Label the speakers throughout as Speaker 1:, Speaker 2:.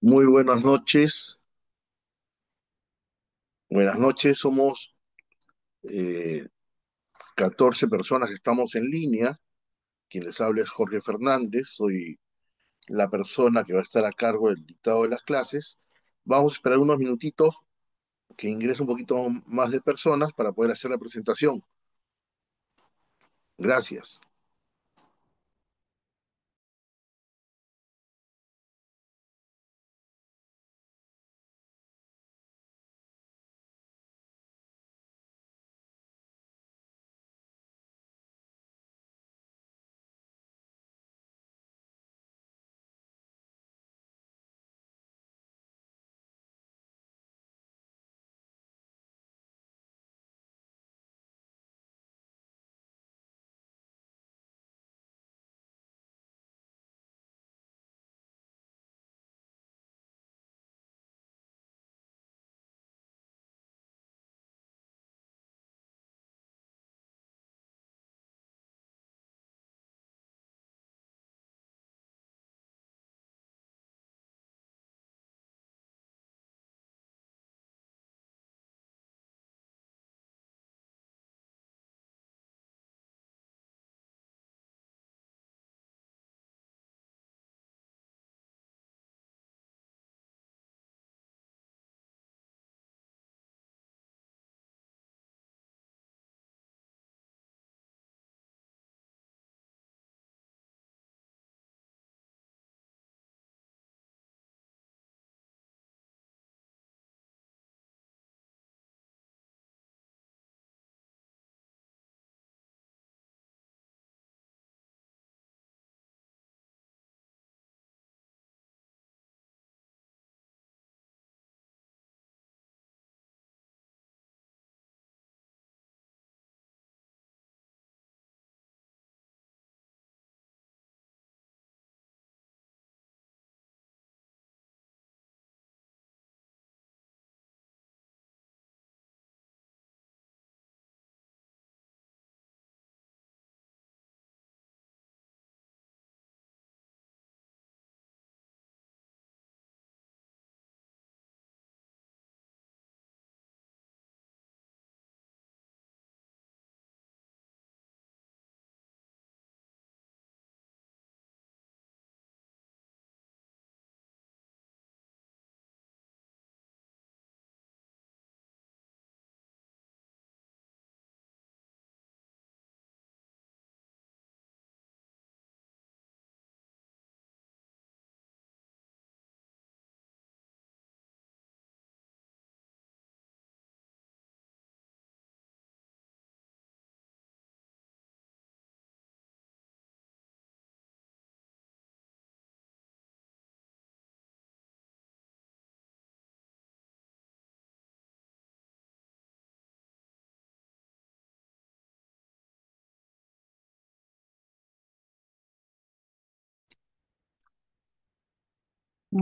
Speaker 1: Muy buenas noches. Buenas noches. Somos eh, 14 personas que estamos en línea. Quien les habla es Jorge Fernández. Soy la persona que va a estar a cargo del dictado de las clases. Vamos a esperar unos minutitos que ingrese un poquito más de personas para poder hacer la presentación. Gracias.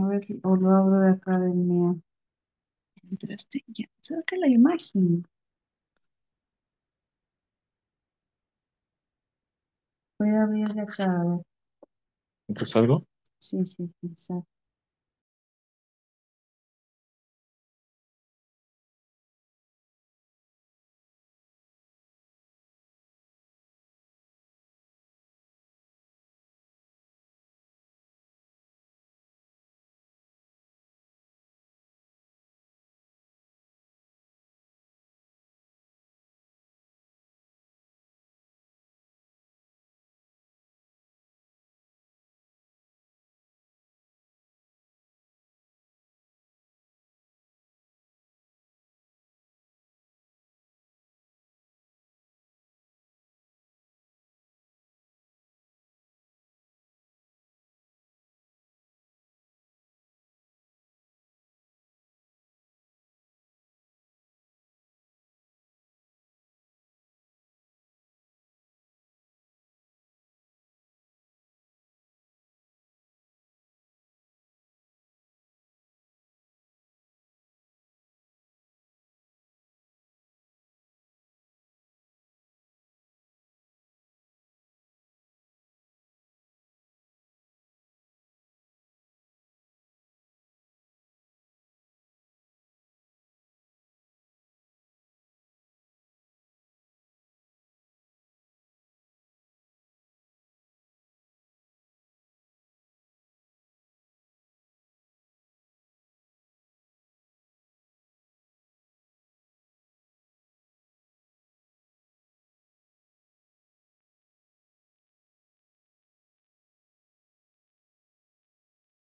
Speaker 2: A ver, o lo abro de acá del mío. Entraste ya. Saca la imagen. Voy a abrir de acá. A ver.
Speaker 1: ¿Entonces algo?
Speaker 2: Sí, sí, sí.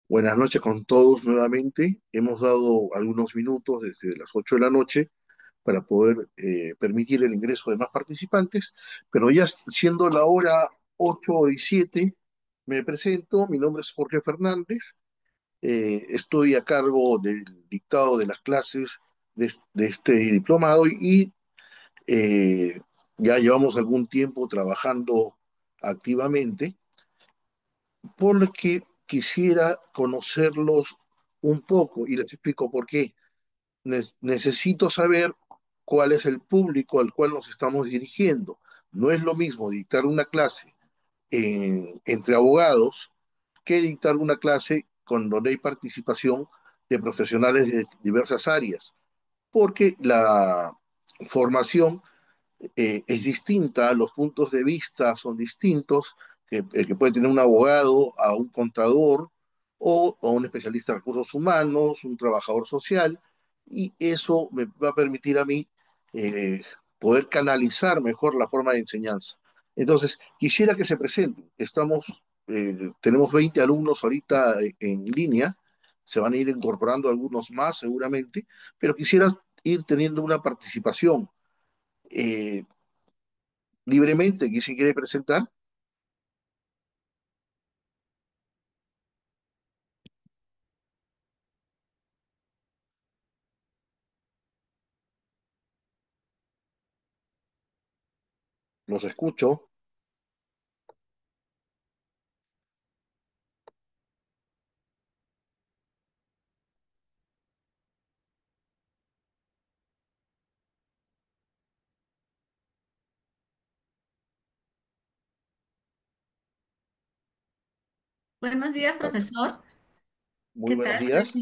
Speaker 1: Buenas noches con todos nuevamente. Hemos dado algunos minutos desde las 8 de la noche para poder permitir el ingreso de más participantes, pero ya siendo la hora 8:07, me presento. Mi nombre es Jorge Fernández. Estoy a cargo del dictado de las clases de este diplomado y ya llevamos algún tiempo trabajando activamente, porque quisiera conocerlos un poco y les explico por qué. Necesito saber cuál es el público al cual nos estamos dirigiendo. No es lo mismo dictar una clase entre abogados que dictar una clase con donde hay participación de profesionales de diversas áreas, porque la formación es distinta, los puntos de vista son distintos, que, el que puede tener un abogado a un contador o a un especialista en recursos humanos, un trabajador social, y eso me va a permitir a mí eh, poder canalizar mejor la forma de enseñanza. Entonces, quisiera que se presenten. Tenemos 20 alumnos ahorita en línea, se van a ir incorporando algunos más seguramente, pero quisiera ir teniendo una participación. Eh, Libremente, que si quiere presentar, los escucho.
Speaker 3: Buenos días, profesor.
Speaker 1: Muy
Speaker 3: ¿Qué
Speaker 1: buenos
Speaker 3: tal?
Speaker 1: días.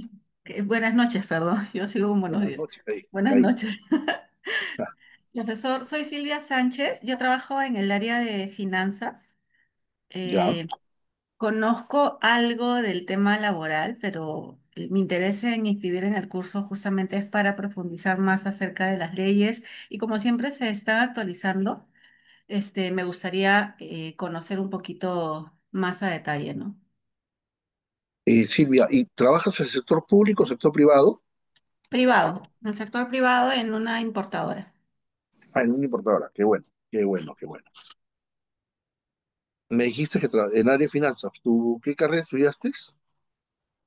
Speaker 3: Buenas noches, perdón. Yo sigo con buenos
Speaker 1: Buenas
Speaker 3: días.
Speaker 1: noches. Ahí,
Speaker 3: Buenas
Speaker 1: ahí.
Speaker 3: noches. Profesor, soy Silvia Sánchez. Yo trabajo en el área de finanzas.
Speaker 1: Ya.
Speaker 3: Eh, Conozco algo del tema laboral, pero mi interés en inscribir en el curso justamente es para profundizar más acerca de las leyes y como siempre se está actualizando, me gustaría conocer un poquito más a detalle, ¿no?
Speaker 1: Silvia, ¿y trabajas en el sector público, sector privado?
Speaker 3: Privado, en el sector privado en una importadora.
Speaker 1: Ah, en una importadora. Qué bueno, qué bueno, qué bueno. Me dijiste que en área de finanzas, ¿tú qué carrera estudiaste?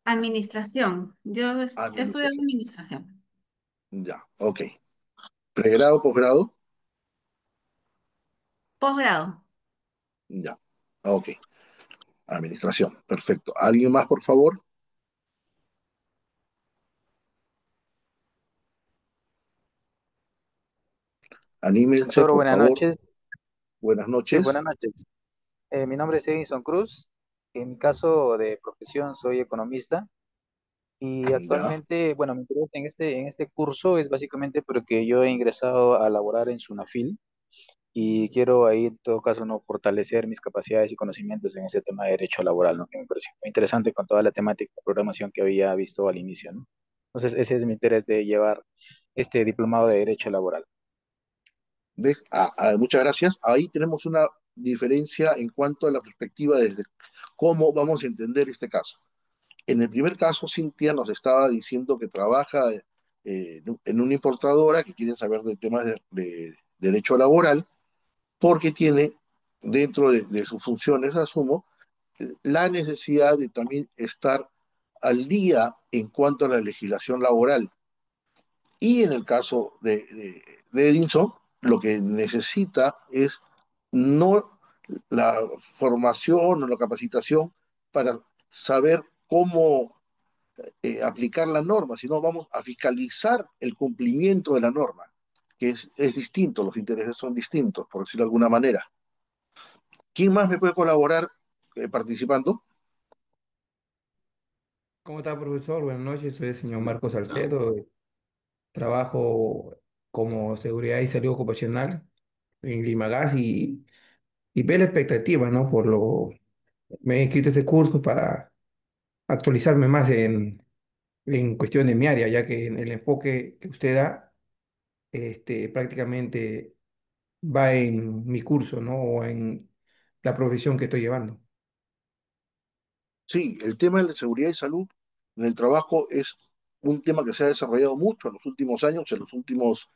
Speaker 3: Administración. Yo he estudiado
Speaker 1: Administración.
Speaker 3: administración.
Speaker 1: Ya, ok. ¿Pregrado, posgrado?
Speaker 3: Posgrado.
Speaker 1: Ya, ok. Administración, perfecto. ¿Alguien más, por favor? Anímense,
Speaker 4: Profesor,
Speaker 1: por
Speaker 4: buenas
Speaker 1: favor.
Speaker 4: noches.
Speaker 1: Buenas
Speaker 4: Sí,
Speaker 1: noches.
Speaker 4: buenas noches. Mi nombre es Edinson Cruz. En mi caso de profesión soy economista y
Speaker 1: Ya.
Speaker 4: actualmente, bueno, mi interés en este curso es básicamente porque yo he ingresado a laborar en Sunafil y quiero ahí en todo caso no fortalecer mis capacidades y conocimientos en ese tema de derecho laboral, ¿no? Que me pareció muy interesante con toda la temática de programación que había visto al inicio, ¿no? Entonces, ese es mi interés de llevar este diplomado de derecho laboral.
Speaker 1: ¿Ves? Muchas gracias. Ahí tenemos una diferencia en cuanto a la perspectiva desde cómo vamos a entender este caso. En el primer caso, Cintia nos estaba diciendo que trabaja en una importadora, que quiere saber de temas de derecho laboral, porque tiene dentro de sus funciones, asumo, la necesidad de también estar al día en cuanto a la legislación laboral. Y en el caso de Edinson, lo que necesita es no la formación o la capacitación para saber cómo aplicar la norma, sino vamos a fiscalizar el cumplimiento de la norma, que es distinto, los intereses son distintos, por decirlo de alguna manera. ¿Quién más me puede colaborar participando?
Speaker 5: ¿Cómo está, profesor? Buenas noches, soy el señor Marcos Salcedo. Trabajo como seguridad y salud ocupacional en Limagas y ve la expectativa, ¿no? Me he inscrito a este curso para actualizarme más en cuestión de mi área, ya que en el enfoque que usted da, prácticamente va en mi curso, ¿no? O en la profesión que estoy llevando.
Speaker 1: Sí, el tema de la seguridad y salud en el trabajo es un tema que se ha desarrollado mucho en los últimos años. En los últimos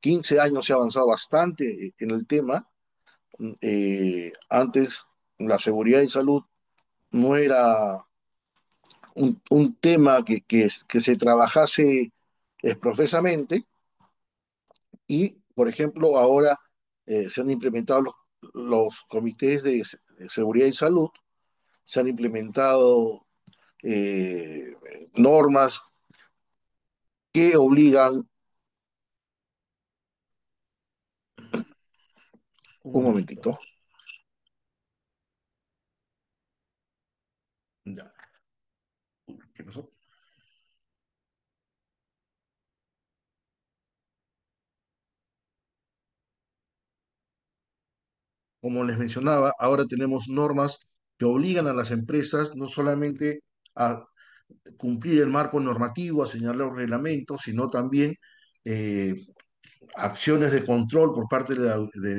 Speaker 1: 15 años se ha avanzado bastante en el tema. Antes la seguridad y salud no era un tema que se trabajase profesamente y, por ejemplo, ahora se han implementado los comités de seguridad y salud, se han implementado eh, normas que obligan,
Speaker 5: Un
Speaker 1: un
Speaker 5: momentito.
Speaker 1: momentito, ya, ¿qué pasó? Como les mencionaba, ahora tenemos normas que obligan a las empresas no solamente a cumplir el marco normativo, a señalar los reglamentos, sino también eh, acciones de control por parte de la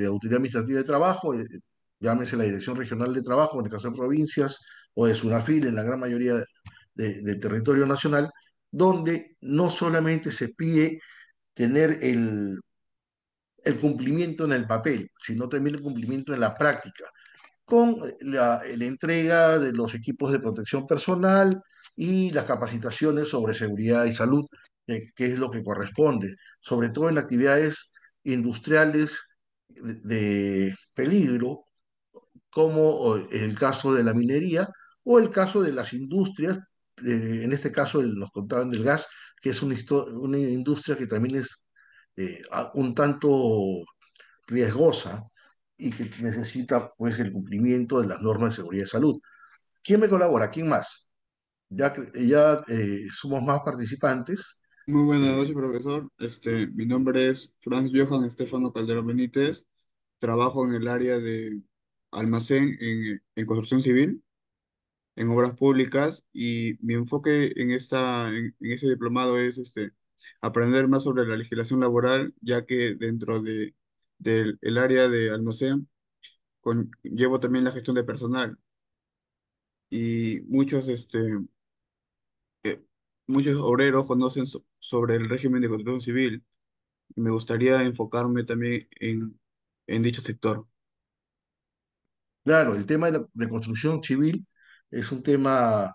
Speaker 1: Autoridad Administrativa de Trabajo, llámese la Dirección Regional de Trabajo, en el caso de provincias, o de SUNAFIL, en la gran mayoría del territorio nacional, donde no solamente se pide tener el cumplimiento en el papel, sino también el cumplimiento en la práctica con la entrega de los equipos de protección personal y las capacitaciones sobre seguridad y salud, que es lo que corresponde, sobre todo en actividades industriales de peligro, como el caso de la minería o el caso de las industrias, en este caso nos contaban del gas, que es una industria que también es un tanto riesgosa y que necesita pues el cumplimiento de las normas de seguridad y salud. ¿Quién me colabora? ¿Quién más? Ya somos más participantes.
Speaker 6: Muy buenas
Speaker 1: eh,
Speaker 6: noches, profesor. Mi nombre es Franz Johan Estefano Calderón Benítez. Trabajo en el área de almacén en construcción civil, en obras públicas, y mi enfoque en ese diplomado es aprender más sobre la legislación laboral, ya que dentro del el área de almacén llevo también la gestión de personal y muchos obreros conocen sobre el régimen de construcción civil. Me gustaría enfocarme también en dicho sector.
Speaker 1: claro, el tema de construcción civil es un tema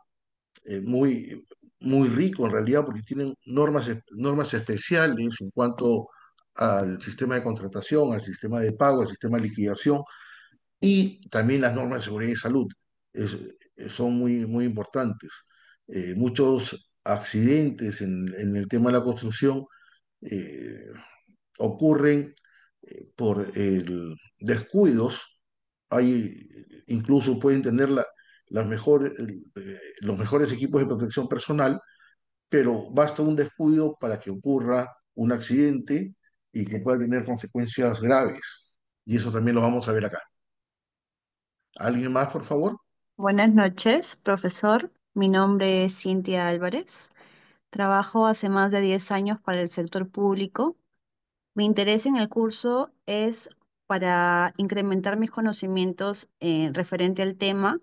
Speaker 1: muy, muy rico en realidad porque tienen normas especiales en cuanto al sistema de contratación, al sistema de pago, al sistema de liquidación y también las normas de seguridad y salud. Es- Son muy, muy importantes. Muchos accidentes en el tema de la construcción eh, ocurren por descuidos. Incluso pueden tener los mejores equipos de protección personal, pero basta un descuido para que ocurra un accidente y que pueda tener consecuencias graves. Y eso también lo vamos a ver acá. ¿Alguien más, por favor?
Speaker 2: Buenas noches, profesor. Mi nombre es Cintia Álvarez. Trabajo hace más de 10 años para el sector público. Mi interés en el curso es para incrementar mis conocimientos referente al tema,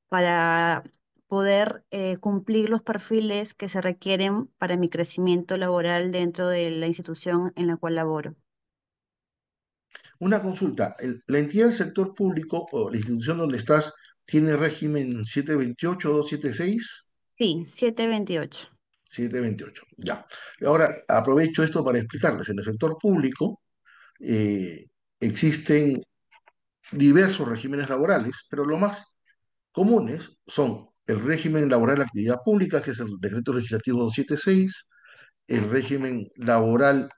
Speaker 2: para poder cumplir los perfiles que se requieren para mi crecimiento laboral dentro de la institución en la cual laboro.
Speaker 1: Una consulta. ¿La entidad del sector público o la institución donde estás tiene régimen 728, 276?
Speaker 2: Sí, 728.
Speaker 1: 728, ya. Ahora aprovecho esto para explicarles. En el sector público eh, existen diversos regímenes laborales, pero los más comunes son el régimen laboral de actividad pública, que es el decreto legislativo 276, el régimen laboral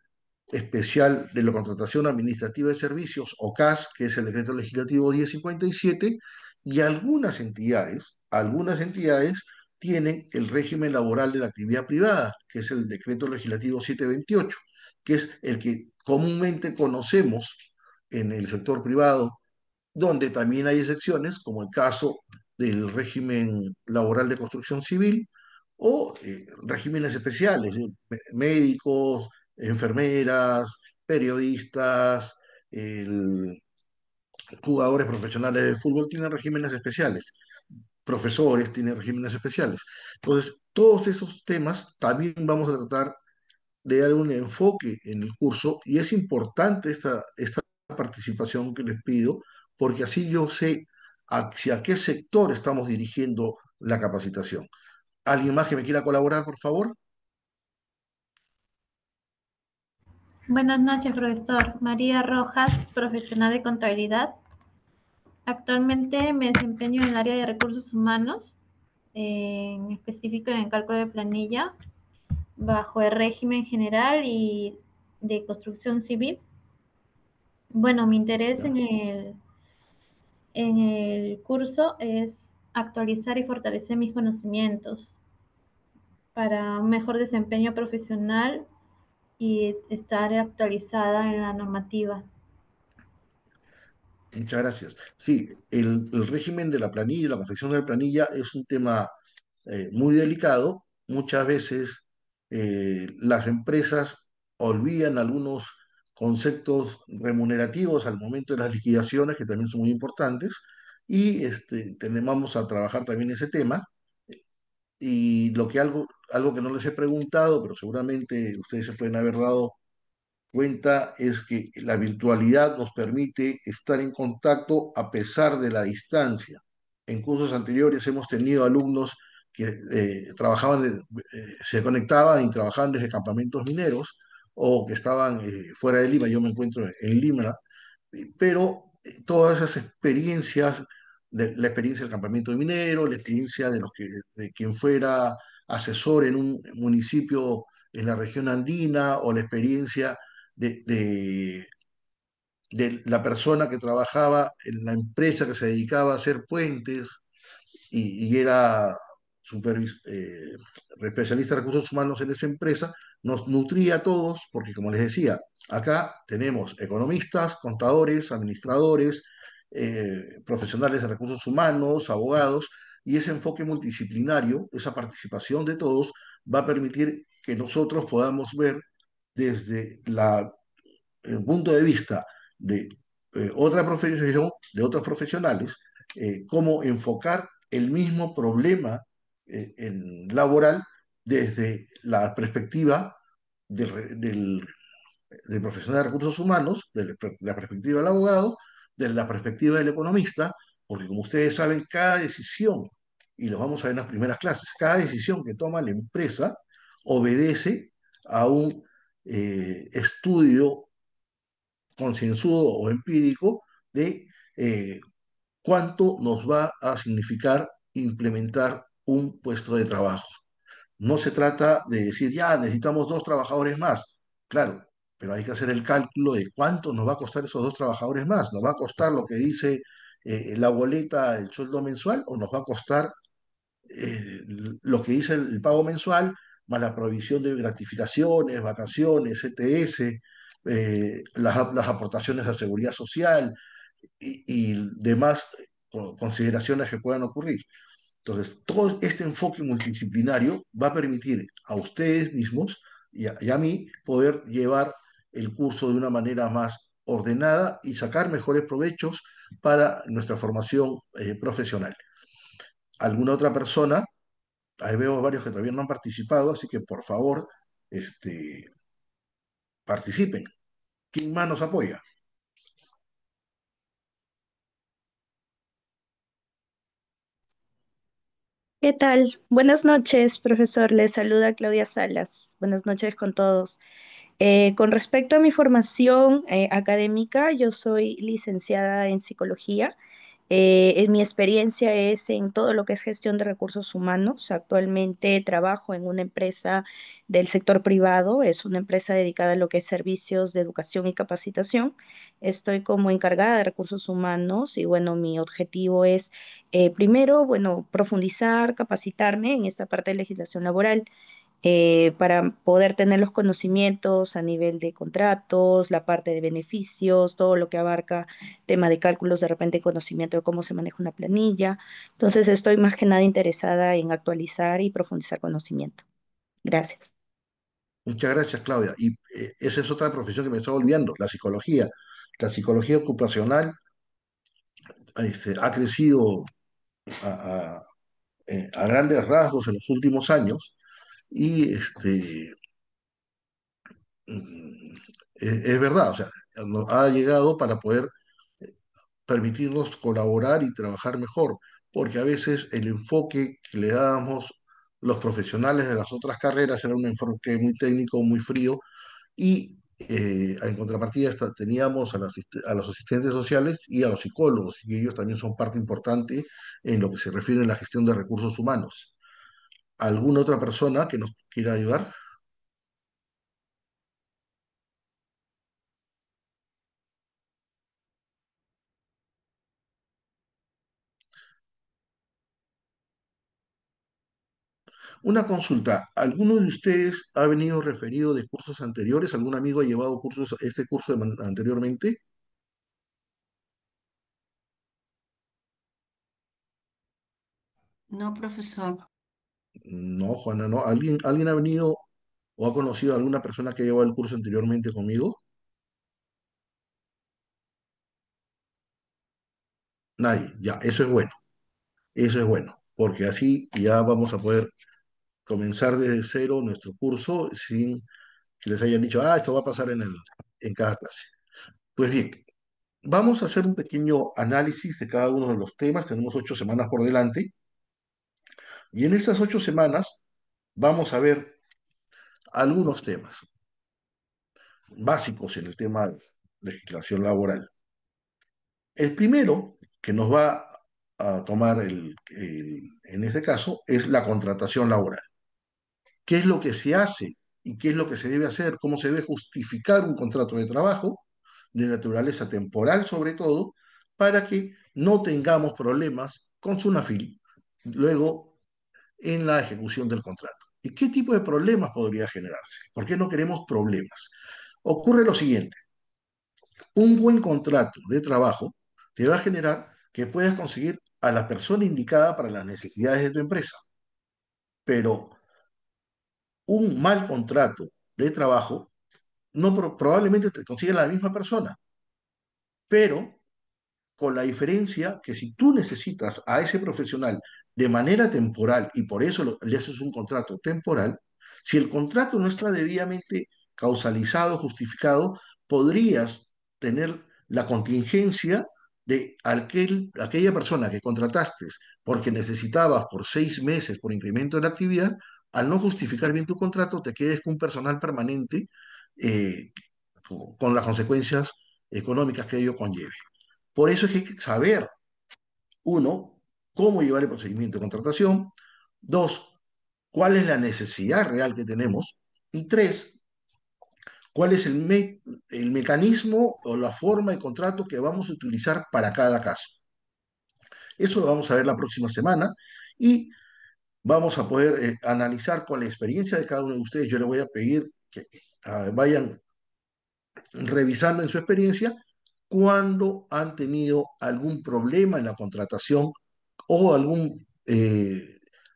Speaker 1: especial de la contratación administrativa de servicios, o CAS, que es el decreto legislativo 1057, y algunas entidades tienen el régimen laboral de la actividad privada, que es el decreto legislativo 728, que es el que comúnmente conocemos en el sector privado, donde también hay excepciones, como el caso del régimen laboral de construcción civil o regímenes especiales, médicos, enfermeras, periodistas, el- jugadores profesionales de fútbol tienen regímenes especiales. profesores tienen regímenes especiales. Entonces, todos esos temas también vamos a tratar de dar un enfoque en el curso y es importante esta participación que les pido, porque así yo sé hacia qué sector estamos dirigiendo la capacitación. ¿Alguien más que me quiera colaborar, por favor?
Speaker 7: Buenas noches, profesor. María Rojas, profesional de contabilidad. Actualmente me desempeño en el área de recursos humanos, en específico en el cálculo de planilla, bajo el régimen general y de construcción civil. Bueno, mi interés
Speaker 1: Ya.
Speaker 7: en el curso es actualizar y fortalecer mis conocimientos para un mejor desempeño profesional y estar actualizada en la normativa.
Speaker 1: Muchas gracias. Sí, el régimen de la planilla, la confección de la planilla es un tema muy delicado. Muchas veces las empresas olvidan algunos conceptos remunerativos al momento de las liquidaciones, que también son muy importantes, y vamos a trabajar también ese tema. Y algo que no les he preguntado, pero seguramente ustedes se pueden haber dado cuenta, es que la virtualidad nos permite estar en contacto a pesar de la distancia. En cursos anteriores hemos tenido alumnos que se conectaban y trabajaban desde campamentos mineros o que estaban fuera de Lima. Yo me encuentro en Lima, pero todas esas experiencias, la experiencia del campamento minero, la experiencia de quien fuera asesor en un municipio en la región andina, o la experiencia de, de- de la persona que trabajaba en la empresa que se dedicaba a hacer puentes y era especialista de recursos humanos en esa empresa, nos nutría a todos, porque como les decía, acá tenemos economistas, contadores, administradores, profesionales de recursos humanos, abogados, y ese enfoque multidisciplinario, esa participación de todos, va a permitir que nosotros podamos ver desde el punto de vista de otra profesión, de otros profesionales, cómo enfocar el mismo problema laboral desde la perspectiva del profesional de recursos humanos, de la perspectiva del abogado, de la perspectiva del economista, porque como ustedes saben, cada decisión, y lo vamos a ver en las primeras clases, cada decisión que toma la empresa obedece a un estudio concienzudo o empírico de cuánto nos va a significar implementar un puesto de trabajo. No se trata de decir, ya, necesitamos 2 trabajadores más. Claro, pero hay que hacer el cálculo de cuánto nos va a costar esos 2 trabajadores más. ¿Nos va a costar lo que dice la boleta, el sueldo mensual, o nos va a costar eh, lo que dice el pago mensual, más la provisión de gratificaciones, vacaciones, ETS, las aportaciones a seguridad social y demás consideraciones que puedan ocurrir? Entonces, todo este enfoque multidisciplinario va a permitir a ustedes mismos y a mí poder llevar el curso de una manera más ordenada y sacar mejores provechos para nuestra formación profesional. ¿Alguna otra persona? Ahí veo varios que todavía no han participado, así que por favor, este, participen. ¿Quién más nos apoya?
Speaker 8: ¿Qué tal? Buenas noches, profesor. Les saluda Claudia Salas. Buenas noches con todos. Con respecto a mi formación académica, yo soy licenciada en psicología. En mi experiencia es en todo lo que es gestión de recursos humanos. Actualmente trabajo en una empresa del sector privado, es una empresa dedicada a lo que es servicios de educación y capacitación. Estoy como encargada de recursos humanos y bueno, mi objetivo es primero, bueno, profundizar, capacitarme en esta parte de legislación laboral para poder tener los conocimientos a nivel de contratos, la parte de beneficios, todo lo que abarca tema de cálculos, de repente conocimiento de cómo se maneja una planilla. Entonces estoy más que nada interesada en actualizar y profundizar conocimiento. Gracias.
Speaker 1: Muchas gracias, Claudia. Y esa es otra profesión que me estaba olvidando, la psicología. La psicología ocupacional ha crecido a grandes rasgos en los últimos años y es verdad, o sea, ha llegado para poder permitirnos colaborar y trabajar mejor, porque a veces el enfoque que le dábamos los profesionales de las otras carreras era un enfoque muy técnico, muy frío, y en contrapartida teníamos a los asistentes sociales y a los psicólogos, y ellos también son parte importante en lo que se refiere a la gestión de recursos humanos. ¿Alguna otra persona que nos quiera ayudar? Una consulta. ¿Alguno de ustedes ha venido referido de cursos anteriores? ¿Algún amigo ha llevado este curso anteriormente?
Speaker 3: No, profesor.
Speaker 1: No, Juana, no. ¿Alguien ha venido o ha conocido a alguna persona que ha llevado el curso anteriormente conmigo? Nadie. Ya, eso es bueno. Eso es bueno, porque así ya vamos a poder comenzar desde cero nuestro curso sin que les hayan dicho, esto va a pasar en cada clase. Pues bien, vamos a hacer un pequeño análisis de cada uno de los temas. Tenemos 8 semanas por delante y en estas 8 semanas vamos a ver algunos temas básicos en el tema de legislación laboral. El primero que nos va a tomar en este caso es la contratación laboral. ¿Qué es lo que se hace y qué es lo que se debe hacer? ¿Cómo se debe justificar un contrato de trabajo de naturaleza temporal sobre todo para que no tengamos problemas con SUNAFIL luego en la ejecución del contrato? ¿Y qué tipo de problemas podría generarse? ¿Por qué no queremos problemas? Ocurre lo siguiente: un buen contrato de trabajo te va a generar que puedas conseguir a la persona indicada para las necesidades de tu empresa, pero un mal contrato de trabajo no probablemente te consiga la misma persona, pero con la diferencia que si tú necesitas a ese profesional de manera temporal y por eso le haces un contrato temporal, si el contrato no está debidamente causalizado, justificado, podrías tener la contingencia de aquella persona que contrataste porque necesitabas por 6 meses por incremento de la actividad, al no justificar bien tu contrato, te quedes con un personal permanente eh, con las consecuencias económicas que ello conlleve. Por eso es que hay que saber, uno, cómo llevar el procedimiento de contratación; dos, cuál es la necesidad real que tenemos; y tres, cuál es el mecanismo o la forma de contrato que vamos a utilizar para cada caso. Eso lo vamos a ver la próxima semana y vamos a poder analizar con la experiencia de cada uno de ustedes. Yo les voy a pedir que vayan revisando en su experiencia cuando han tenido algún problema en la contratación o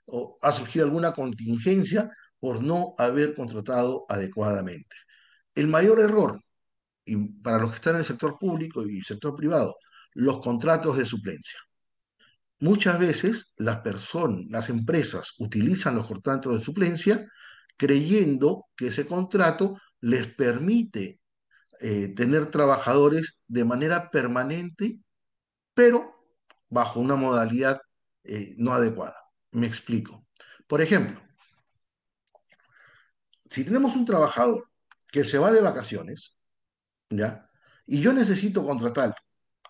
Speaker 1: o ha surgido alguna contingencia por no haber contratado adecuadamente. El mayor error, y para los que están en el sector público y sector privado, los contratos de suplencia. Muchas veces las empresas utilizan los contratos de suplencia creyendo que ese contrato les permite tener trabajadores de manera permanente, pero bajo una modalidad no adecuada. Me explico. Por ejemplo, si tenemos un trabajador que se va de vacaciones, ¿ya? Y yo necesito contratar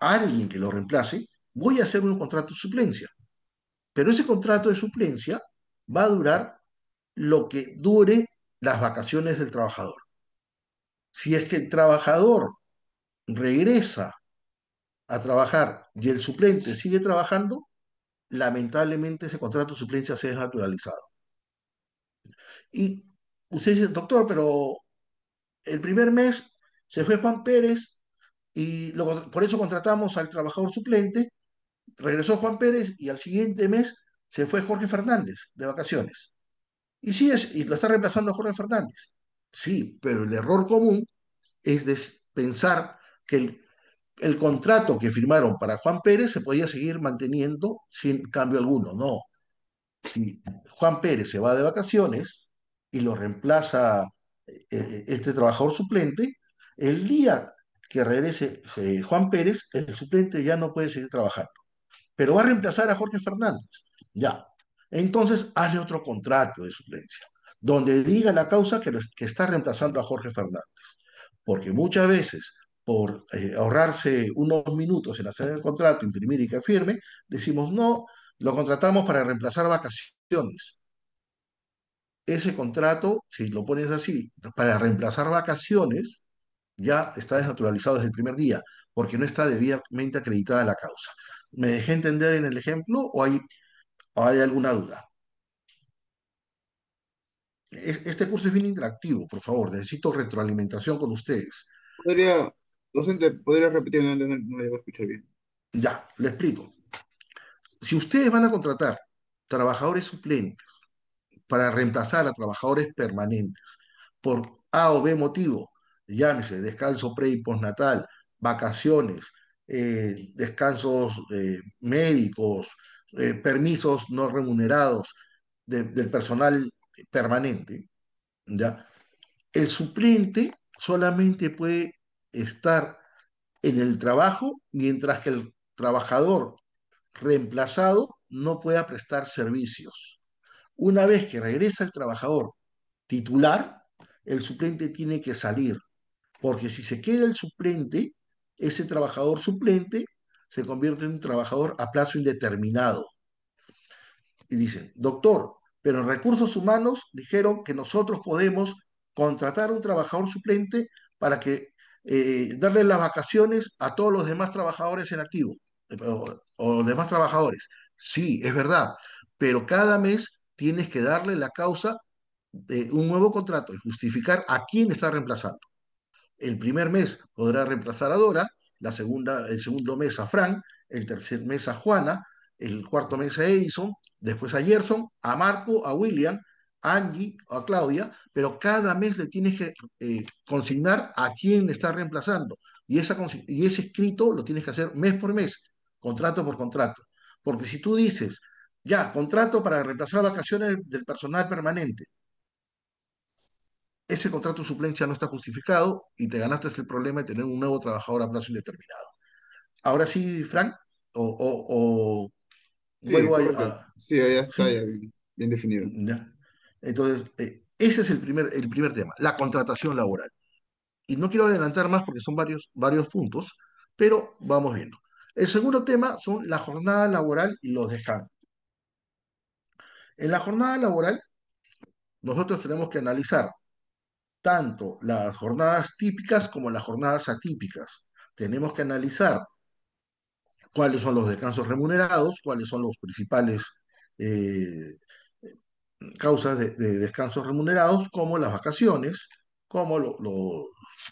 Speaker 1: a alguien que lo reemplace, voy a hacer un contrato de suplencia. Pero ese contrato de suplencia va a durar lo que dure las vacaciones del trabajador. Si es que el trabajador regresa a trabajar y el suplente sigue trabajando, lamentablemente ese contrato de suplencia se ha desnaturalizado. Y usted dice, doctor, pero el primer mes se fue Juan Pérez y por eso contratamos al trabajador suplente, regresó Juan Pérez y al siguiente mes se fue Jorge Fernández de vacaciones. Y sí, y lo está reemplazando a Jorge Fernández. Sí, pero el error común es pensar que el contrato que firmaron para Juan Pérez se podía seguir manteniendo sin cambio alguno. No, si Juan Pérez se va de vacaciones y lo reemplaza este trabajador suplente, el día que regrese Juan Pérez, el suplente ya no puede seguir trabajando, pero va a reemplazar a Jorge Fernández. Ya. Entonces, hazle otro contrato de suplencia, donde diga la causa que está reemplazando a Jorge Fernández. Porque muchas veces, por ahorrarse unos minutos en hacer el contrato, imprimir y que firme, decimos, no, lo contratamos para reemplazar vacaciones. Ese contrato, si lo pones así, para reemplazar vacaciones, ya está desnaturalizado desde el primer día, porque no está debidamente acreditada la causa. ¿Me dejé entender en el ejemplo o hay alguna duda? Este curso es bien interactivo, por favor, necesito retroalimentación con ustedes.
Speaker 6: Podría, docente, podría repetir, no, no le iba a escuchar bien.
Speaker 1: Ya, le explico. Si ustedes van a contratar trabajadores suplentes para reemplazar a trabajadores permanentes por A o B motivo, llámese descanso pre y postnatal, vacaciones, descansos médicos, permisos no remunerados del personal permanente, ¿ya? El suplente solamente puede estar en el trabajo mientras que el trabajador reemplazado no pueda prestar servicios. Una vez que regresa el trabajador titular, el suplente tiene que salir, porque si se queda el suplente, ese trabajador suplente se convierte en un trabajador a plazo indeterminado. Y dicen, doctor, pero en recursos humanos dijeron que nosotros podemos contratar a un trabajador suplente para que darle las vacaciones a todos los demás trabajadores en activo o demás trabajadores. Sí, es verdad, pero cada mes tienes que darle la causa de un nuevo contrato y justificar a quién está reemplazando. El primer mes podrá reemplazar a Dora, el segundo mes a Frank, el tercer mes a Juana, el cuarto mes a Edison, después a Gerson, a Marco, a William, a Angie, a Claudia, pero cada mes le tienes que consignar a quién está reemplazando. Y ese escrito lo tienes que hacer mes por mes, contrato por contrato. Porque si tú dices, ya, contrato para reemplazar vacaciones del personal permanente, ese contrato de suplencia no está justificado y te ganaste el problema de tener un nuevo trabajador a plazo indeterminado. Ahora sí, Frank, o
Speaker 6: Sí,
Speaker 1: vuelvo
Speaker 6: correcto. Sí, ya está,
Speaker 1: sí,
Speaker 6: ya bien, bien definido.
Speaker 1: ya. Entonces, ese es el primer tema, la contratación laboral. Y no quiero adelantar más porque son varios puntos, pero vamos viendo. El segundo tema son la jornada laboral y los descansos. En la jornada laboral, nosotros tenemos que analizar tanto las jornadas típicas como las jornadas atípicas. Tenemos que analizar cuáles son los descansos remunerados, cuáles son los principales eh, causas de descansos remunerados, como las vacaciones, como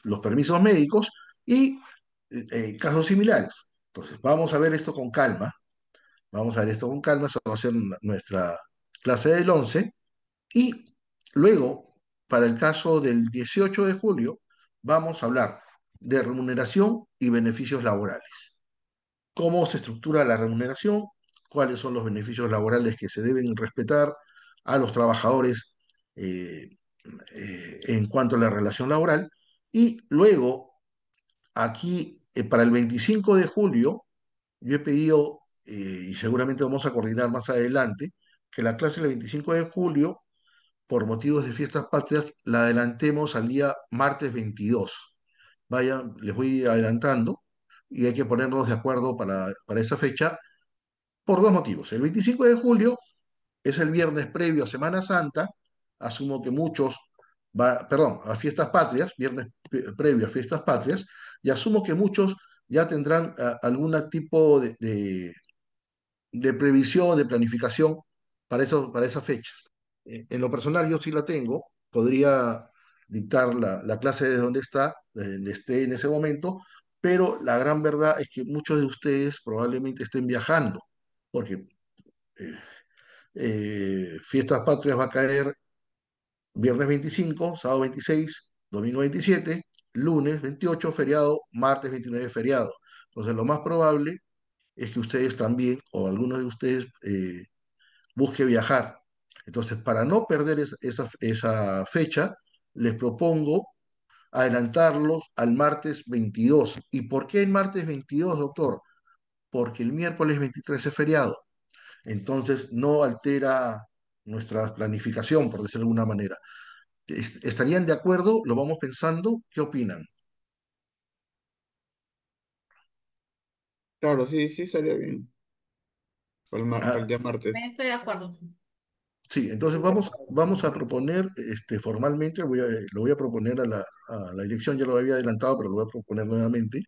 Speaker 1: los permisos médicos y casos similares. Entonces, vamos a ver esto con calma. Vamos a ver esto con calma. Esa va a ser nuestra clase del 11. Y luego, para el caso del 18 de julio, vamos a hablar de remuneración y beneficios laborales. Cómo se estructura la remuneración, cuáles son los beneficios laborales que se deben respetar a los trabajadores eh, en cuanto a la relación laboral. Y luego, aquí, para el 25 de julio, yo he pedido, y seguramente vamos a coordinar más adelante, que la clase del 25 de julio por motivos de fiestas patrias, la adelantemos al día martes 22. Vaya, les voy adelantando y hay que ponernos de acuerdo para esa fecha por dos motivos. El 25 de julio es el viernes previo a Semana Santa, asumo que muchos, perdón, a fiestas patrias, viernes previo a fiestas patrias, y asumo que muchos ya tendrán algún tipo de previsión, de planificación para esas fechas. En lo personal yo sí la tengo, podría dictar la clase de donde está, esté en ese momento, pero la gran verdad es que muchos de ustedes probablemente estén viajando, porque eh, Fiestas Patrias va a caer viernes 25, sábado 26, domingo 27, lunes 28, feriado, martes 29, feriado. Entonces lo más probable es que ustedes también, o algunos de ustedes, busque viajar. Entonces, para no perder esa fecha, les propongo adelantarlos al martes 22. ¿Y por qué el martes 22, doctor? Porque el miércoles 23 es feriado. Entonces, no altera nuestra planificación, por decirlo de alguna manera. ¿Estarían de acuerdo? ¿Lo vamos pensando? ¿Qué opinan?
Speaker 6: Claro, sí, sí, estaría bien. Para el
Speaker 1: Ah,
Speaker 6: día martes.
Speaker 3: Estoy de acuerdo.
Speaker 1: sí, entonces vamos a proponer formalmente, lo voy a proponer a la dirección, ya lo había adelantado, pero lo voy a proponer nuevamente,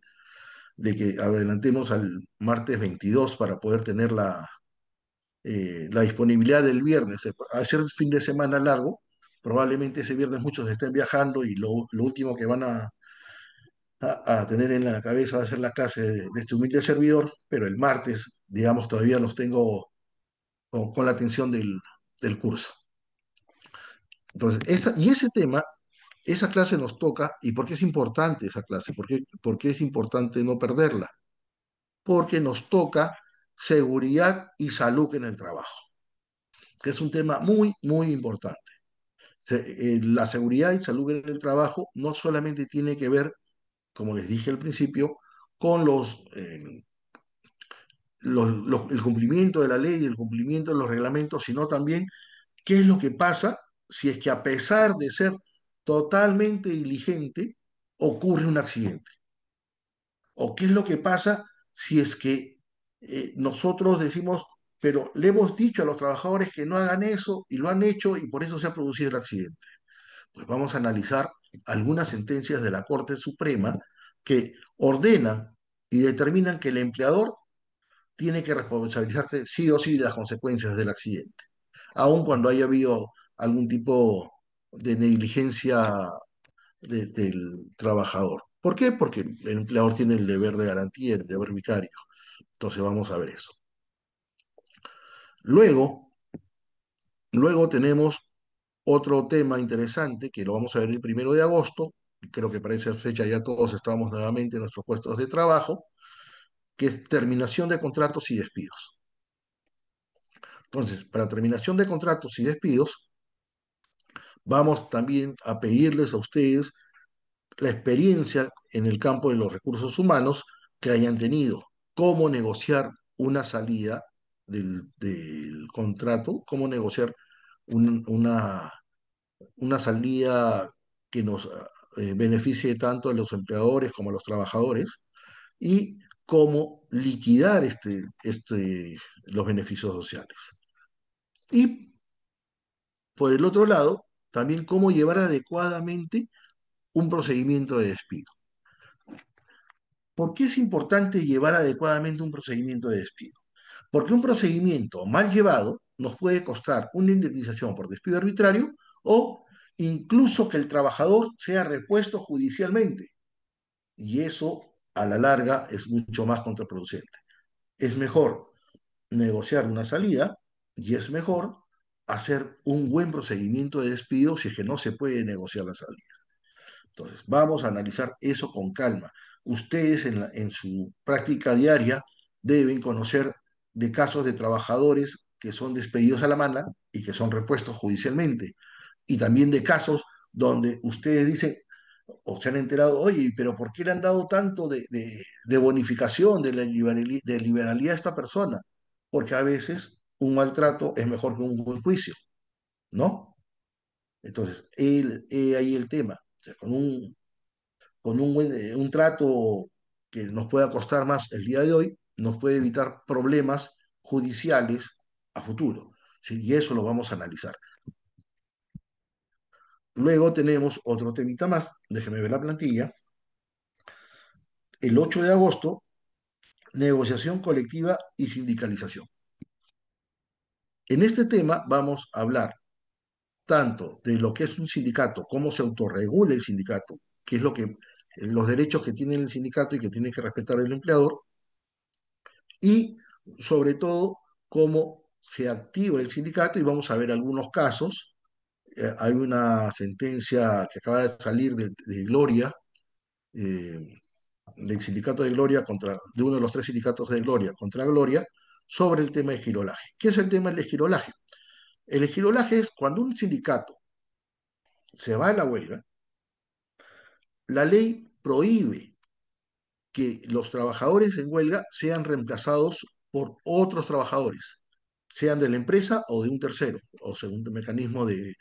Speaker 1: de que adelantemos al martes 22 para poder tener la disponibilidad del viernes. Al ser fin de semana largo, probablemente ese viernes muchos estén viajando y lo último que van a tener en la cabeza va a ser la clase de este humilde servidor, pero el martes, digamos, todavía los tengo con la atención del curso. Entonces, y ese tema, esa clase nos toca, ¿y por qué es importante esa clase? ¿Por qué es importante no perderla? Porque nos toca seguridad y salud en el trabajo, que es un tema muy, muy importante. La seguridad y salud en el trabajo no solamente tiene que ver, como les dije al principio, con el cumplimiento de la ley, el cumplimiento de los reglamentos, sino también qué es lo que pasa si es que a pesar de ser totalmente diligente, ocurre un accidente. O qué es lo que pasa si es que nosotros decimos, pero le hemos dicho a los trabajadores que no hagan eso y lo han hecho y por eso se ha producido el accidente. Pues vamos a analizar algunas sentencias de la Corte Suprema que ordenan y determinan que el empleador tiene que responsabilizarse sí o sí de las consecuencias del accidente, aun cuando haya habido algún tipo de negligencia del trabajador. ¿Por qué? Porque el empleador tiene el deber de garantía, el deber vicario. Entonces vamos a ver eso. Luego, luego tenemos otro tema interesante que lo vamos a ver el 1 de agosto. Creo que para esa fecha ya todos estamos nuevamente en nuestros puestos de trabajo, que es terminación de contratos y despidos. Entonces, para terminación de contratos y despidos, vamos también a pedirles a ustedes la experiencia en el campo de los recursos humanos que hayan tenido, cómo negociar una salida del contrato, cómo negociar una salida que nos beneficie tanto a los empleadores como a los trabajadores y cómo liquidar los beneficios sociales. Y por el otro lado, también cómo llevar adecuadamente un procedimiento de despido. ¿Por qué es importante llevar adecuadamente un procedimiento de despido? Porque un procedimiento mal llevado nos puede costar una indemnización por despido arbitrario o incluso que el trabajador sea repuesto judicialmente. Y eso a la larga es mucho más contraproducente. Es mejor negociar una salida y es mejor hacer un buen procedimiento de despido si es que no se puede negociar la salida. Entonces, vamos a analizar eso con calma. Ustedes en su práctica diaria deben conocer de casos de trabajadores que son despedidos a la mala y que son repuestos judicialmente. Y también de casos donde ustedes dicen o se han enterado, oye, pero ¿por qué le han dado tanto de bonificación, de liberalidad a esta persona? Porque a veces un maltrato es mejor que un buen juicio, ¿no? Entonces, ahí el tema. O sea, con un trato que nos pueda costar más el día de hoy, nos puede evitar problemas judiciales a futuro. ¿Sí? Y eso lo vamos a analizar. Luego tenemos otro temita más, déjeme ver la plantilla. El 8 de agosto, negociación colectiva y sindicalización. En este tema vamos a hablar tanto de lo que es un sindicato, cómo se autorregula el sindicato, qué es los derechos que tiene el sindicato y que tiene que respetar el empleador, y sobre todo cómo se activa el sindicato y vamos a ver algunos casos. Hay una sentencia que acaba de salir de Gloria, eh, del sindicato de Gloria de uno de los tres sindicatos de Gloria contra Gloria, sobre el tema de esquirolaje. ¿Qué es el tema del esquirolaje? El esquirolaje es cuando un sindicato se va a la huelga, la ley prohíbe que los trabajadores en huelga sean reemplazados por otros trabajadores, sean de la empresa o de un tercero, o según un mecanismo de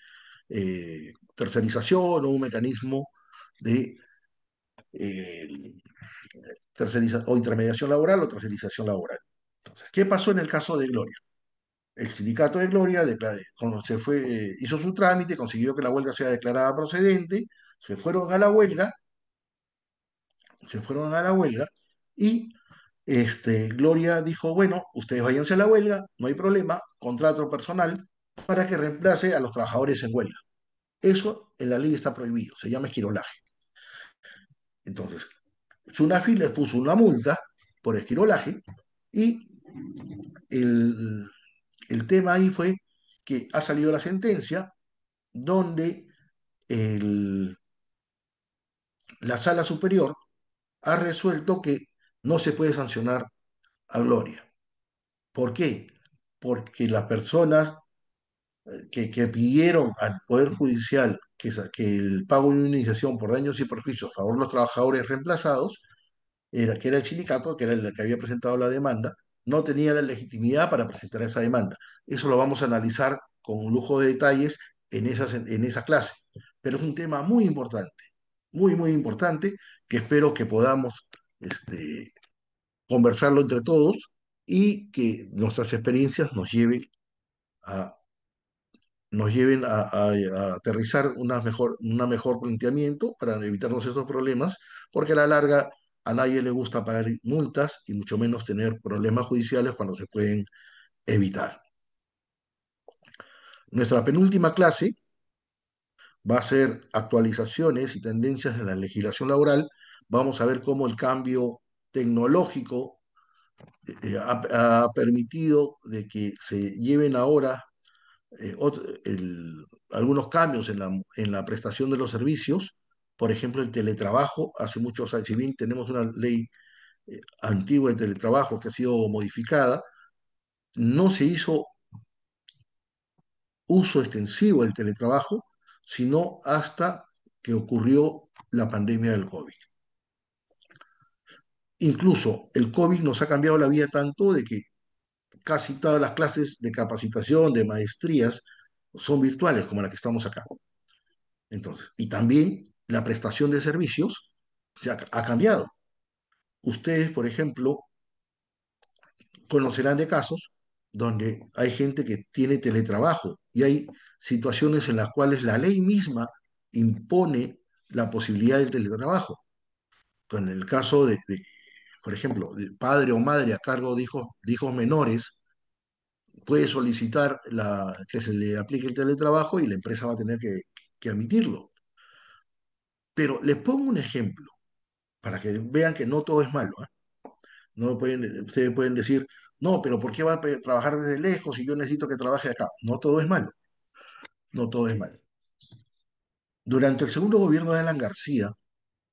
Speaker 1: tercerización o un mecanismo de eh, o intermediación laboral o tercerización laboral. Entonces, ¿qué pasó en el caso de Gloria? El sindicato de Gloria se fue, hizo su trámite, consiguió que la huelga sea declarada procedente, se fueron a la huelga, se fueron a la huelga y Gloria dijo, bueno, ustedes váyanse a la huelga, no hay problema, contrato personal para que reemplace a los trabajadores en huelga. Eso en la ley está prohibido, se llama esquirolaje. Entonces, Sunafi le puso una multa por esquirolaje y el, el tema ahí fue que ha salido la sentencia donde el- la sala superior ha resuelto que no se puede sancionar a Gloria. ¿Por qué? Porque las personas que pidieron al Poder Judicial que el pago de indemnización por daños y perjuicios a favor de los trabajadores reemplazados, que era el sindicato, que era el que había presentado la demanda, no tenía la legitimidad para presentar esa demanda. Eso lo vamos a analizar con un lujo de detalles en esa clase. Pero es un tema muy importante, muy, muy importante, que espero que podamos conversarlo entre todos y que nuestras experiencias a, a aterrizar una mejor planteamiento para evitarnos estos problemas, porque a la larga a nadie le gusta pagar multas y mucho menos tener problemas judiciales cuando se pueden evitar. Nuestra penúltima clase va a ser actualizaciones y tendencias en la legislación laboral. Vamos a ver cómo el cambio tecnológico ha permitido de que se lleven ahora algunos cambios en la prestación de los servicios. Por ejemplo, el teletrabajo, hace muchos años, si bien tenemos una ley antigua de teletrabajo que ha sido modificada, no se hizo uso extensivo del teletrabajo, sino hasta que ocurrió la pandemia del COVID. Incluso el COVID nos ha cambiado la vida tanto de que casi todas las clases de capacitación, de maestrías, son virtuales, como la que estamos acá. Entonces, y también la prestación de servicios ha cambiado. Ustedes, por ejemplo, conocerán de casos donde hay gente que tiene teletrabajo y hay situaciones en las cuales la ley misma impone la posibilidad del teletrabajo. En el caso por ejemplo, de padre o madre a cargo de hijos menores, puede solicitar que se le aplique el teletrabajo y la empresa va a tener que admitirlo. Pero les pongo un ejemplo para que vean que no todo es malo, ¿eh? Ustedes pueden decir, no, pero ¿por qué va a trabajar desde lejos si yo necesito que trabaje acá? No todo es malo, no todo es malo. Durante el segundo gobierno de Alan García,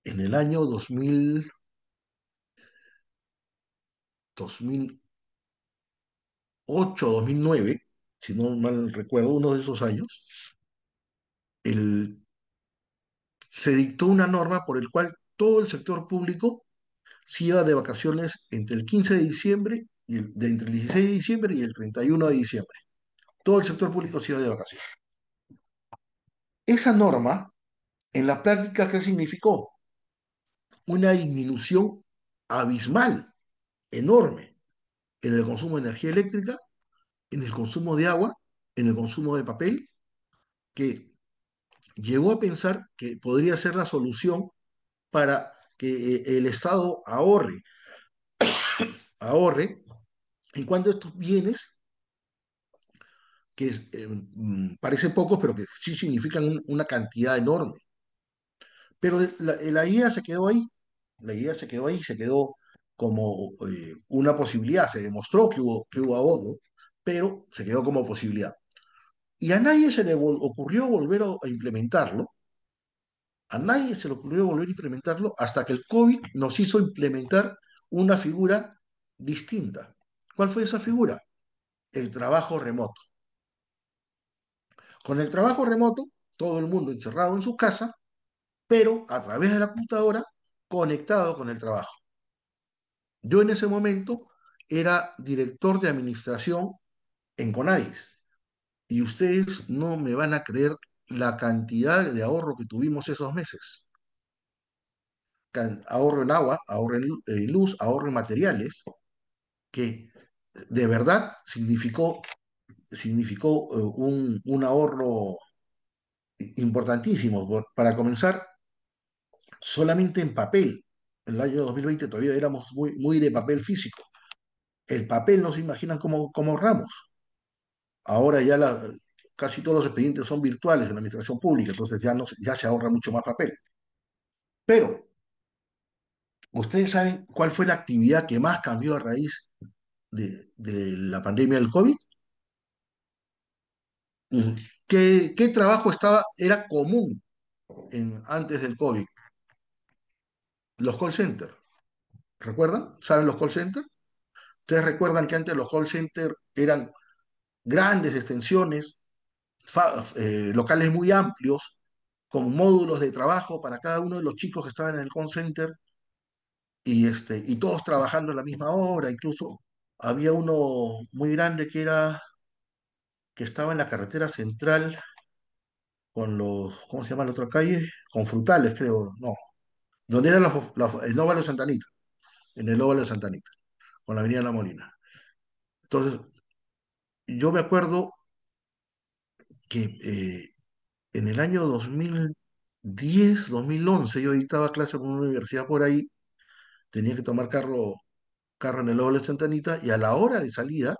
Speaker 1: en el año 2008, 2009, si no mal recuerdo, uno de esos años, el- se dictó una norma por el cual todo el sector público se iba de vacaciones entre el 15 de diciembre entre el 16 de diciembre y el 31 de diciembre. Todo el sector público se iba de vacaciones. Esa norma, en la práctica, ¿qué significó? Una disminución abismal, enorme, en el consumo de energía eléctrica, en el consumo de agua, en el consumo de papel, que llegó a pensar que podría ser la solución para que el Estado ahorre en cuanto a estos bienes que parece pocos, pero que sí significan una cantidad enorme. Pero la idea se quedó ahí, la idea se quedó ahí, se quedó como una posibilidad, se demostró que hubo ahorro, pero se quedó como posibilidad. Y a nadie se le ocurrió volver a implementarlo, a nadie se le ocurrió volver a implementarlo hasta que el COVID nos hizo implementar una figura distinta. ¿Cuál fue esa figura? El trabajo remoto. Con el trabajo remoto, todo el mundo encerrado en su casa, pero a través de la computadora conectado con el trabajo. Yo en ese momento era director de administración en Conadis y ustedes no me van a creer la cantidad de ahorro que tuvimos esos meses. Ahorro en agua, ahorro en luz, ahorro en materiales, que de verdad significó un ahorro importantísimo. Para comenzar, solamente en papel. En el año 2020 todavía éramos muy de papel físico. El papel no se imaginan cómo ahorramos. Ahora ya casi todos los expedientes son virtuales en la administración pública, entonces ya, no, ya se ahorra mucho más papel. Pero, ¿ustedes saben cuál fue la actividad que más cambió a raíz de la pandemia del COVID? Mm, ¿Qué trabajo era común antes del COVID? Los call centers. ¿Recuerdan? ¿Saben los call centers? ¿Ustedes recuerdan que antes los call centers eran grandes extensiones, locales muy amplios, con módulos de trabajo para cada uno de los chicos que estaban en el call center y todos trabajando a la misma hora? Incluso había uno muy grande que estaba en la carretera central ¿cómo se llama la otra calle? Con Frutales, creo, no, donde era el óvalo de Santanita, en el óvalo de Santanita, con la avenida La Molina. Entonces, yo me acuerdo que en el año 2010, 2011, yo dictaba clase con una universidad por ahí, tenía que tomar carro en el óvalo de Santanita, y a la hora de salida